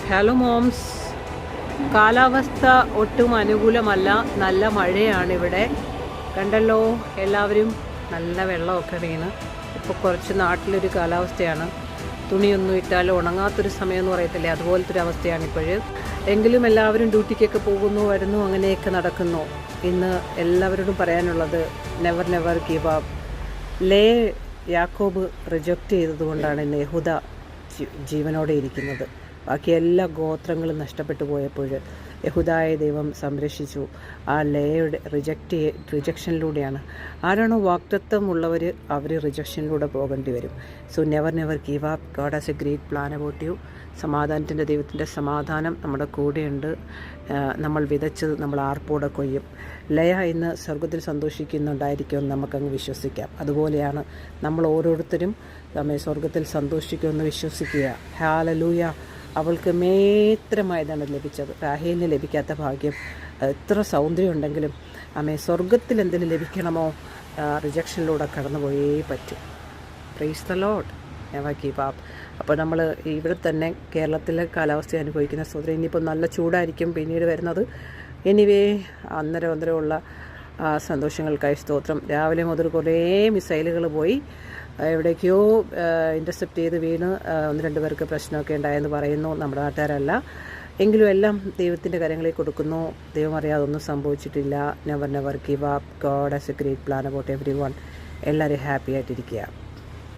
Hello moms. കാലാവസ്ഥ ഒട്ടും അനുകൂലമല്ല, നല്ല മഴയാണ് ഇവിടെ. കണ്ടല്ലോ എല്ലാവരും, നല്ല വെള്ളമൊക്കെ വീണ്. ഇപ്പോൾ കുറച്ച് നാട്ടിലൊരു കാലാവസ്ഥയാണ്. തുണിയൊന്നും ഇട്ടാലും ഉണങ്ങാത്തൊരു സമയം എന്ന് പറയത്തില്ലേ, അതുപോലത്തെ ഒരു അവസ്ഥയാണ് ഇപ്പോഴും. എങ്കിലും എല്ലാവരും ഡ്യൂട്ടിക്കൊക്കെ പോകുന്നു, വരുന്നു, അങ്ങനെയൊക്കെ നടക്കുന്നു. ഇന്ന് എല്ലാവരോടും പറയാനുള്ളത് നെവർ നെവർ ഗീവ് അപ്പ്. യാക്കോബ് റിജക്റ്റ് ചെയ്തതുകൊണ്ടാണ് ഇന്ന് യഹൂദ ജീവനോടെ ഇരിക്കുന്നത്. ബാക്കി എല്ലാ ഗോത്രങ്ങളും നഷ്ടപ്പെട്ടു പോയപ്പോൾ യഹൂദായ ദൈവം സംരക്ഷിച്ചു. ആ ലേയുടെ റിജക്ഷനിലൂടെയാണ്. ആരാണോ വാഗ്ദത്തമുള്ളവർ അവർ റിജക്ഷനിലൂടെ പോകേണ്ടി വരും. So never give up. God has A great plan about you. സമാധാനത്തിൻ്റെ ദൈവത്തിൻ്റെ സമാധാനം നമ്മുടെ കൂടെയുണ്ട്. നമ്മൾ വിതച്ചത് നമ്മൾ ആർപ്പോടെ കൊയ്യും. ലയ ഇന്ന് സ്വർഗത്തിൽ സന്തോഷിക്കുന്നുണ്ടായിരിക്കുമെന്ന് നമുക്കങ്ങ് വിശ്വസിക്കാം. അതുപോലെയാണ് നമ്മൾ ഓരോരുത്തരും നമ്മെ സ്വർഗത്തിൽ സന്തോഷിക്കുമെന്ന് വിശ്വസിക്കുക. ഹല്ലേലൂയ. അവൾക്ക് മേത്രമായതാണ് ലഭിച്ചത്. റാഹേലിന് ലഭിക്കാത്ത ഭാഗ്യം. എത്ര സൗന്ദര്യം ഉണ്ടെങ്കിലും സ്വർഗത്തിൽ എന്തെങ്കിലും ലഭിക്കണമോ, റിജക്ഷനിലൂടെ കടന്നുപോയേ പറ്റും. Praise the Lord. Never give up. അപ്പോൾ നമ്മൾ ഇവിടെ തന്നെ കേരളത്തിലെ കാലാവസ്ഥ അനുഭവിക്കുന്ന സഹോദരൻ, ഇനിയിപ്പോൾ നല്ല ചൂടായിരിക്കും പിന്നീട് വരുന്നത്. എനിവേ, അന്നേരമുള്ള സന്തോഷങ്ങൾക്കായി സ്തോത്രം. രാവിലെ മുതൽ കുറേ മിസൈലുകൾ പോയി, എവിടേക്കോ ഇൻ്റർസെപ്റ്റ് ചെയ്ത് വീണ് 1-2 പേർക്ക് പ്രശ്നമൊക്കെ ഉണ്ടായെന്ന് പറയുന്നു. നമ്മുടെ നാട്ടുകാരല്ല എങ്കിലും എല്ലാം ദൈവത്തിൻ്റെ കാര്യങ്ങളിൽ കൊടുക്കുന്നു. ദൈവം അറിയാതെ ഒന്നും സംഭവിച്ചിട്ടില്ല. Never give up. God has A great plan about every one. എല്ലാവരും ഹാപ്പി ആയിട്ടിരിക്കുക.